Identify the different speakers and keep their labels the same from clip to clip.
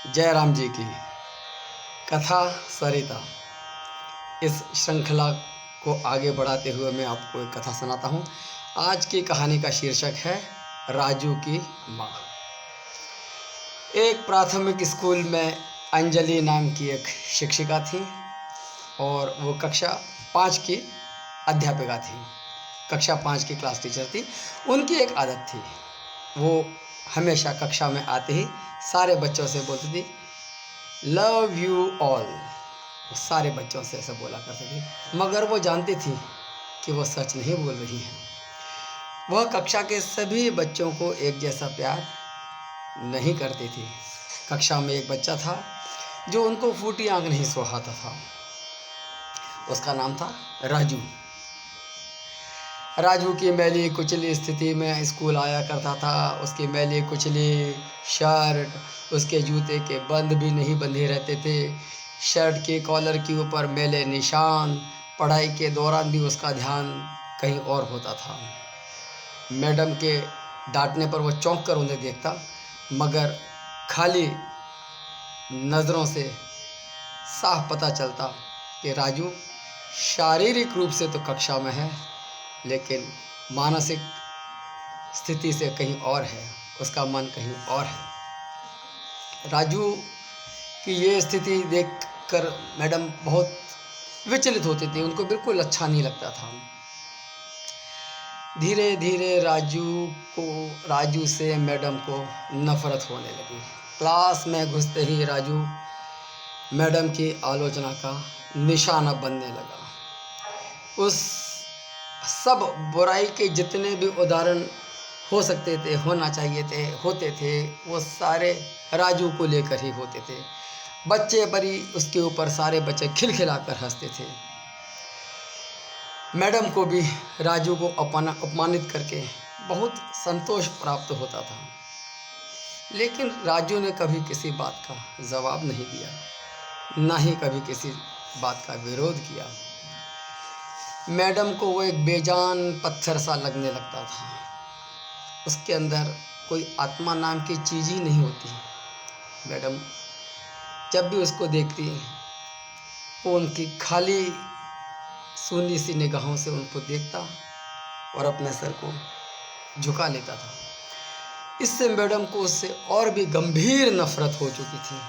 Speaker 1: जयराम जी की कथा सरिता। इस श्रृंखला को आगे बढ़ाते हुए मैं आपको एक कथा सुनाता हूँ। आज की कहानी का शीर्षक है राजू की माँ। एक प्राथमिक स्कूल में अंजलि नाम की एक शिक्षिका थी और वो कक्षा 5 की अध्यापिका थी। कक्षा 5 की क्लास टीचर थी। उनकी एक आदत थी, वो हमेशा कक्षा में आते ही सारे बच्चों से बोलती थी, लव यू ऑल। वो सारे बच्चों से ऐसा बोला करती थी, मगर वो जानती थी कि वो सच नहीं बोल रही हैं। वह कक्षा के सभी बच्चों को एक जैसा प्यार नहीं करती थी। कक्षा में एक बच्चा था जो उनको फूटी आंख नहीं सुहाता था। उसका नाम था राजू। राजू की मैली कुचली स्थिति में स्कूल आया करता था। उसकी मैली कुचली शर्ट, उसके जूते के बंद भी नहीं बंधे रहते थे। शर्ट के कॉलर के ऊपर मैले निशान। पढ़ाई के दौरान भी उसका ध्यान कहीं और होता था। मैडम के डांटने पर वो चौंक कर उन्हें देखता, मगर खाली नज़रों से साफ पता चलता कि राजू शारीरिक रूप से तो कक्षा में है, लेकिन मानसिक स्थिति से कहीं और है। उसका मन कहीं और है। राजू की ये स्थिति देखकर मैडम बहुत विचलित होती थी। उनको बिल्कुल अच्छा नहीं लगता था। धीरे धीरे राजू से मैडम को नफरत होने लगी। क्लास में घुसते ही राजू मैडम की आलोचना का निशाना बनने लगा। उस सब बुराई के जितने भी उदाहरण हो सकते थे, होना चाहिए थे, होते थे, वो सारे राजू को लेकर ही होते थे। बच्चे बड़ी उसके ऊपर सारे बच्चे खिलखिलाकर हंसते थे। मैडम को भी राजू को अपमानित करके बहुत संतोष प्राप्त होता था, लेकिन राजू ने कभी किसी बात का जवाब नहीं दिया, ना ही कभी किसी बात का विरोध किया। मैडम को वो एक बेजान पत्थर सा लगने लगता था। उसके अंदर कोई आत्मा नाम की चीज़ ही नहीं होती। मैडम जब भी उसको देखती, वो उनकी खाली सूनी सी निगाहों से उनको देखता और अपने सर को झुका लेता था। इससे मैडम को उससे और भी गंभीर नफरत हो चुकी थी।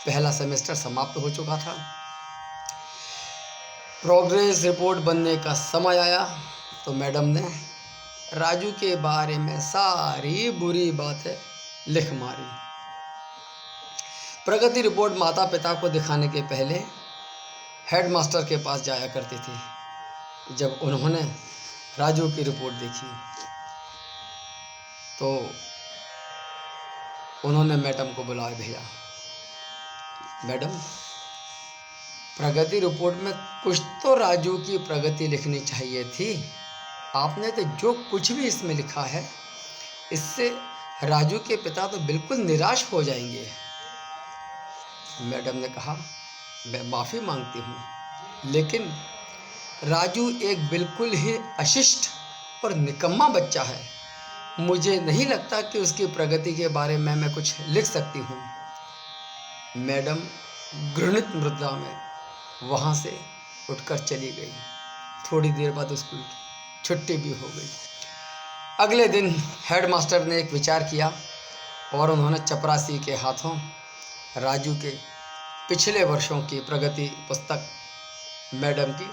Speaker 1: पहला सेमेस्टर समाप्त हो चुका था। प्रोग्रेस रिपोर्ट बनने का समय आया तो मैडम ने राजू के बारे में सारी बुरी बातें लिख मारी। प्रगति रिपोर्ट माता पिता को दिखाने के पहले हेडमास्टर के पास जाया करती थी। जब उन्होंने राजू की रिपोर्ट देखी तो उन्होंने मैडम को बुलाया, भेजा, मैडम प्रगति रिपोर्ट में कुछ तो राजू की प्रगति लिखनी चाहिए थी। आपने तो जो कुछ भी इसमें लिखा है, इससे राजू के पिता तो बिल्कुल निराश हो जाएंगे। मैडम ने कहा, मैं माफ़ी मांगती हूँ, लेकिन राजू एक बिल्कुल ही अशिष्ट और निकम्मा बच्चा है। मुझे नहीं लगता कि उसकी प्रगति के बारे में मैं कुछ लिख सकती हूँ। मैडम घृणित मुद्रा में वहाँ से उठकर चली गई। थोड़ी देर बाद स्कूल की छुट्टी भी हो गई। अगले दिन हेडमास्टर ने एक विचार किया और उन्होंने चपरासी के हाथों राजू के पिछले वर्षों की प्रगति पुस्तक मैडम की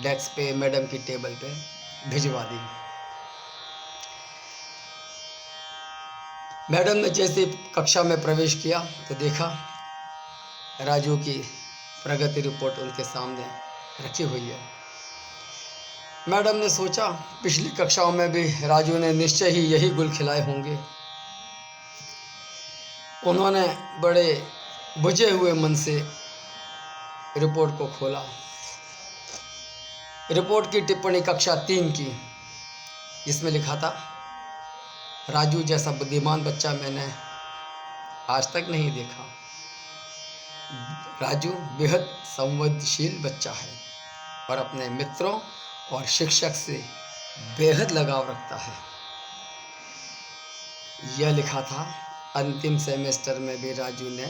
Speaker 1: डेस्क पे, मैडम की टेबल पे भिजवा दी। मैडम ने जैसे कक्षा में प्रवेश किया तो देखा राजू की प्रगति रिपोर्ट उनके सामने रखी हुई है। मैडम ने सोचा, पिछली कक्षाओं में भी राजू ने निश्चय ही यही गुल खिलाए होंगे। उन्होंने बड़े बुझे हुए मन से रिपोर्ट को खोला। रिपोर्ट की टिप्पणी कक्षा 3 की, जिसमें लिखा था, राजू जैसा बुद्धिमान बच्चा मैंने आज तक नहीं देखा। राजू बेहद संवेदनशील बच्चा है और अपने मित्रों और शिक्षक से बेहद लगाव रखता है। यह लिखा था अंतिम सेमेस्टर में भी राजू ने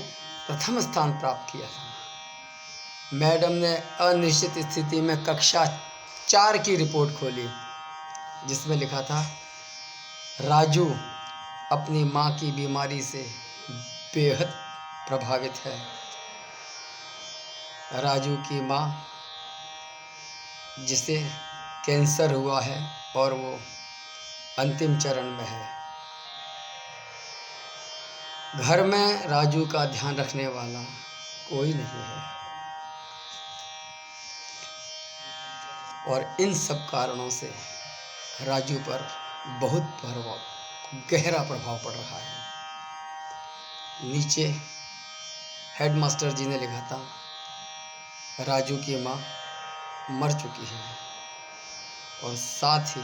Speaker 1: प्रथम स्थान प्राप्त किया था। मैडम ने अनिश्चित स्थिति में कक्षा 4 की रिपोर्ट खोली, जिसमें लिखा था, राजू अपनी माँ की बीमारी से बेहद प्रभावित है। राजू की माँ, जिसे कैंसर हुआ है और वो अंतिम चरण में है। घर में राजू का ध्यान रखने वाला कोई नहीं है और इन सब कारणों से राजू पर बहुत गहरा प्रभाव पड़ रहा है। नीचे हेडमास्टर जी ने लिखा था, राजू की माँ मर चुकी है और साथ ही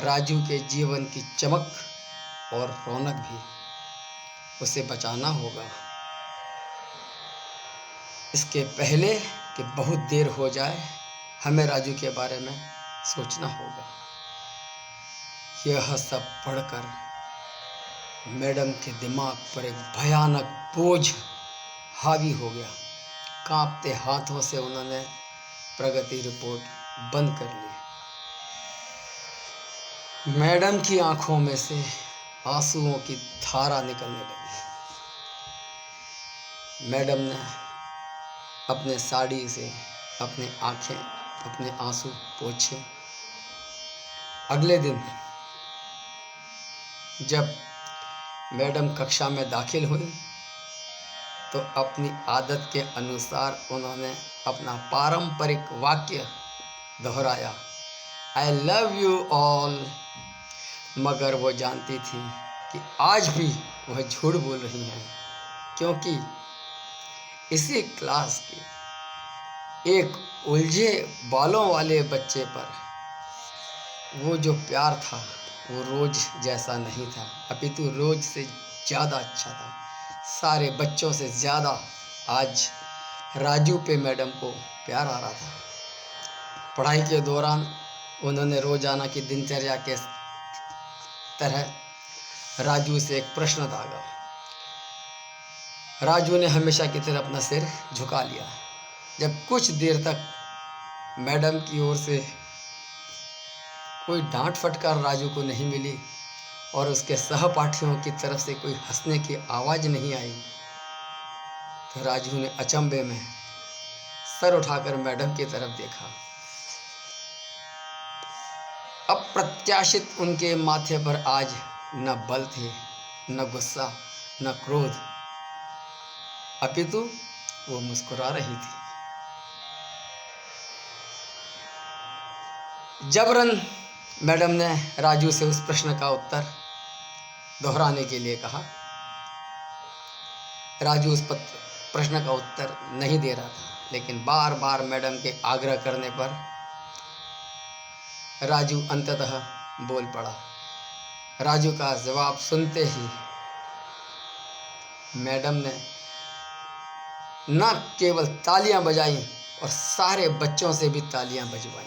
Speaker 1: राजू के जीवन की चमक और रौनक भी उसे बचाना होगा, इसके पहले कि बहुत देर हो जाए। हमें राजू के बारे में सोचना होगा। यह सब पढ़कर मैडम के दिमाग पर एक भयानक बोझ हावी हो गया। कांपते हाथों से उन्होंने प्रगति रिपोर्ट बंद कर ली। मैडम की आंखों में से आंसुओं की धारा निकलने लगी। मैडम ने अपने साड़ी से अपने आंखें, अपने आंसू पोंछे। अगले दिन जब मैडम कक्षा में दाखिल हुई तो अपनी आदत के अनुसार उन्होंने अपना पारंपरिक वाक्य दोहराया, आई लव यू ऑल। मगर वो जानती थी कि आज भी वह झूठ बोल रही हैं, क्योंकि इसी क्लास के एक उलझे बालों वाले बच्चे पर वो जो प्यार था वो रोज जैसा नहीं था, अपितु रोज से ज़्यादा अच्छा था। सारे बच्चों से ज़्यादा आज राजू पे मैडम को प्यार आ रहा था। पढ़ाई के दौरान उन्होंने रोजाना की दिनचर्या के तरह राजू से एक प्रश्न दागा। राजू ने हमेशा की तरह अपना सिर झुका लिया। जब कुछ देर तक मैडम की ओर से कोई डांट फटकार राजू को नहीं मिली और उसके सहपाठियों की तरफ से कोई हंसने की आवाज़ नहीं आई, तो राजू ने अचंभे में सर उठाकर मैडम की तरफ देखा। अप्रत्याशित उनके माथे पर आज न बल थे, न गुस्सा, न क्रोध, अपितु वो मुस्कुरा रही थी। जबरन मैडम ने राजू से उस प्रश्न का उत्तर दोहराने के लिए कहा। राजू उस प्रश्न का उत्तर नहीं दे रहा था, लेकिन बार बार मैडम के आग्रह करने पर राजू अंततः बोल पड़ा। राजू का जवाब सुनते ही मैडम ने न केवल तालियां बजाई और सारे बच्चों से भी तालियां बजवाई।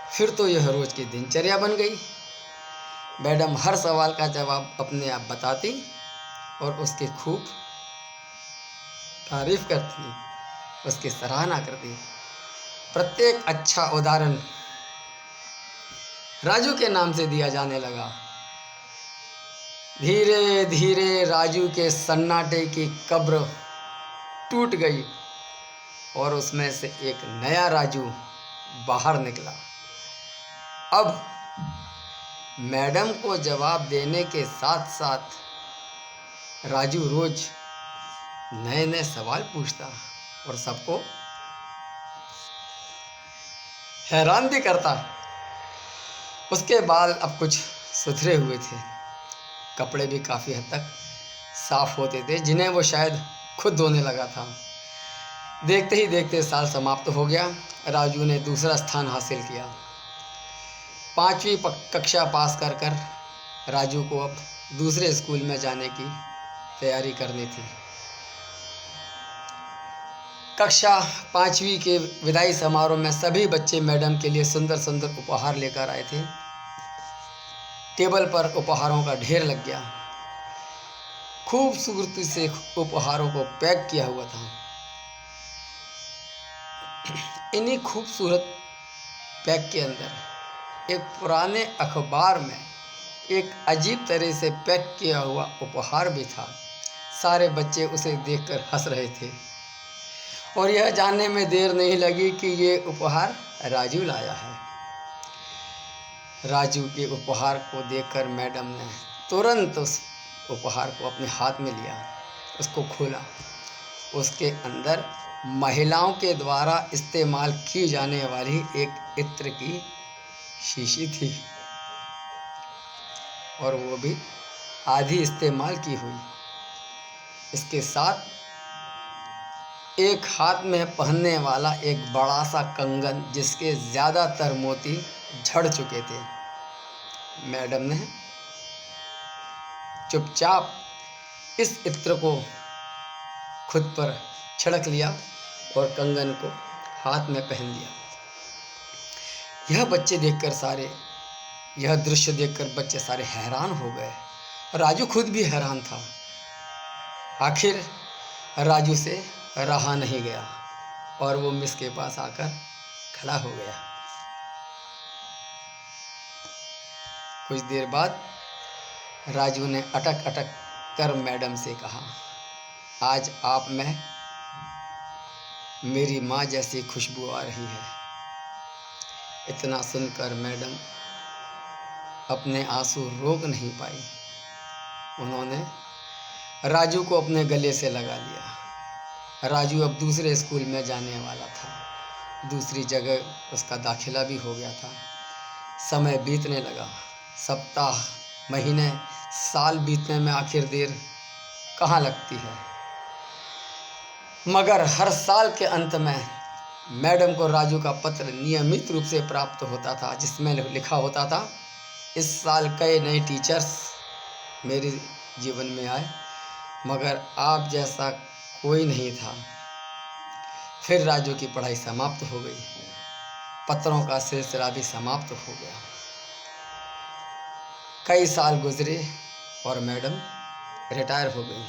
Speaker 1: फिर तो यह रोज की दिनचर्या बन गई। मैडम हर सवाल का जवाब अपने आप बताती और उसकी खूब तारीफ करती, उसकी सराहना करती। प्रत्येक अच्छा उदाहरण राजू के नाम से दिया जाने लगा। धीरे धीरे राजू के सन्नाटे की कब्र टूट गई और उसमें से एक नया राजू बाहर निकला। अब मैडम को जवाब देने के साथ साथ राजू रोज नए नए सवाल पूछता और सबको हैरान भी करता। उसके बाल अब कुछ सुथरे हुए थे, कपड़े भी काफ़ी हद तक साफ होते थे, जिन्हें वो शायद खुद धोने लगा था। देखते ही देखते साल समाप्त हो गया। राजू ने दूसरा स्थान हासिल किया। 5वीं कक्षा पास कर राजू को अब दूसरे स्कूल में जाने की तैयारी करनी थी। कक्षा 5वीं के विदाई समारोह में सभी बच्चे मैडम के लिए सुंदर सुंदर उपहार लेकर आए थे। टेबल पर उपहारों का ढेर लग गया। खूबसूरती से उपहारों को पैक किया हुआ था। इन्हीं खूबसूरत पैक के अंदर एक पुराने अखबार में एक अजीब तरह से पैक किया हुआ उपहार भी था। सारे बच्चे उसे देखकर हंस रहे थे और यह जानने में देर नहीं लगी कि ये उपहार राजू लाया है। राजू के उपहार को देखकर मैडम ने तुरंत उस उपहार को अपने हाथ में लिया, उसको खोला। उसके अंदर महिलाओं के द्वारा इस्तेमाल की जाने वाली एक इत्र की शीशी थी और वो भी आधी इस्तेमाल की हुई। इसके साथ एक हाथ में पहनने वाला एक बड़ा सा कंगन जिसके ज़्यादातर मोती झड़ चुके थे। मैडम ने चुपचाप इस इत्र को खुद पर छिड़क लिया और कंगन को हाथ में पहन लिया। यह दृश्य देखकर बच्चे सारे हैरान हो गए। राजू खुद भी हैरान था। आखिर राजू से रहा नहीं गया और वो मिस के पास आकर खड़ा हो गया। कुछ देर बाद राजू ने अटक अटक कर मैडम से कहा, आज आप में मेरी माँ जैसी खुशबू आ रही है। इतना सुनकर मैडम अपने आंसू रोक नहीं पाई। उन्होंने राजू को अपने गले से लगा लिया। राजू अब दूसरे स्कूल में जाने वाला था। दूसरी जगह उसका दाखिला भी हो गया था। समय बीतने लगा। सप्ताह, महीने, साल बीतने में आखिर देर कहाँ लगती है। मगर हर साल के अंत में मैडम को राजू का पत्र नियमित रूप से प्राप्त होता था, जिसमें लिखा होता था, इस साल कई नए टीचर्स मेरे जीवन में आए मगर आप जैसा कोई नहीं था। फिर राजू की पढ़ाई समाप्त हो गई। पत्रों का सिलसिला भी समाप्त हो गया। कई साल गुजरे और मैडम रिटायर हो गई।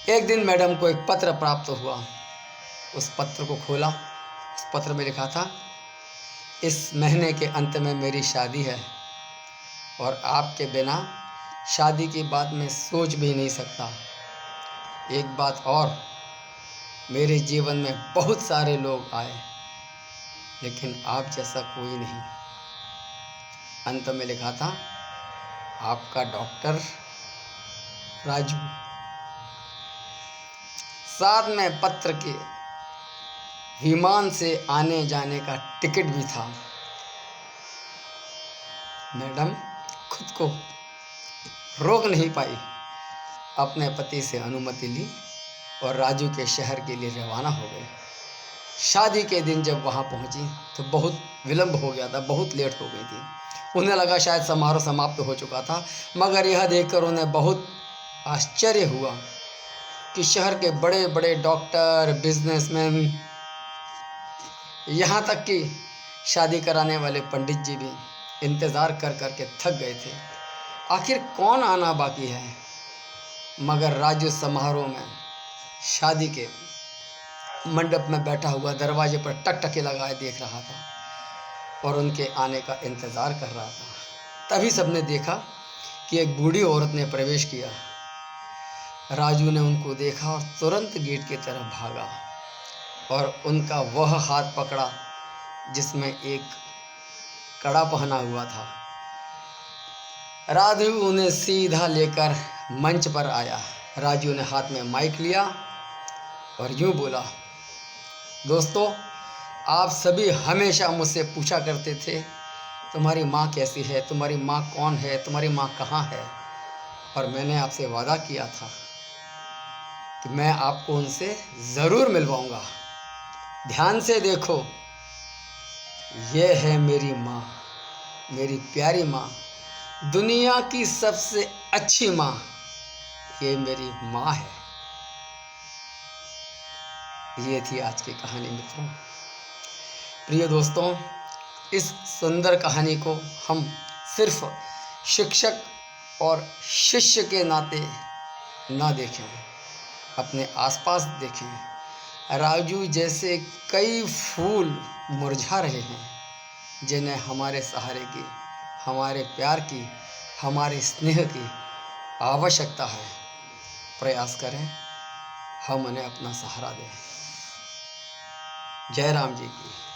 Speaker 1: एक दिन मैडम को एक पत्र प्राप्त हुआ। उस पत्र को खोला। उस पत्र में लिखा था, इस महीने के अंत में मेरी शादी है और आपके बिना शादी की बात मैं सोच भी नहीं सकता। एक बात और, मेरे जीवन में बहुत सारे लोग आए लेकिन आप जैसा कोई नहीं। अंत में लिखा था, आपका डॉक्टर राजू। साथ में पत्र के विमान से आने जाने का टिकट भी था। मैडम खुद को रोक नहीं पाई। अपने पति से अनुमति ली और राजू के शहर के लिए रवाना हो गई। शादी के दिन जब वहाँ पहुँची तो बहुत विलंब हो गया था, बहुत लेट हो गई थी। उन्हें लगा शायद समारोह समाप्त हो चुका था, मगर यह देखकर उन्हें बहुत आश्चर्य हुआ कि शहर के बड़े बड़े डॉक्टर, बिजनेसमैन, यहाँ तक कि शादी कराने वाले पंडित जी भी इंतज़ार कर कर के थक गए थे। आखिर कौन आना बाकी है। मगर राजू समारोह में शादी के मंडप में बैठा हुआ दरवाजे पर टकटकी लगाए देख रहा था और उनके आने का इंतज़ार कर रहा था। तभी सबने देखा कि एक बूढ़ी औरत ने प्रवेश किया। राजू ने उनको देखा और तुरंत गेट की तरफ भागा और उनका वह हाथ पकड़ा जिसमें एक कड़ा पहना हुआ था। राजू उन्हें सीधा लेकर मंच पर आया। राजू ने हाथ में माइक लिया और यूं बोला, दोस्तों, आप सभी हमेशा मुझसे पूछा करते थे, तुम्हारी माँ कैसी है, तुम्हारी माँ कौन है, तुम्हारी माँ कहाँ है। और मैंने आपसे वादा किया था कि मैं आपको उनसे ज़रूर मिलवाऊंगा। ध्यान से देखो, ये है मेरी माँ, मेरी प्यारी माँ, दुनिया की सबसे अच्छी माँ, ये मेरी माँ है। ये थी आज की कहानी मित्रों। प्रिय दोस्तों, इस सुंदर कहानी को हम सिर्फ शिक्षक और शिष्य के नाते ना देखें, अपने आसपास देखें। राजू जैसे कई फूल मुरझा रहे हैं जिन्हें हमारे सहारे की, हमारे प्यार की, हमारे स्नेह की आवश्यकता है। प्रयास करें हम उन्हें अपना सहारा दें। जय राम जी की।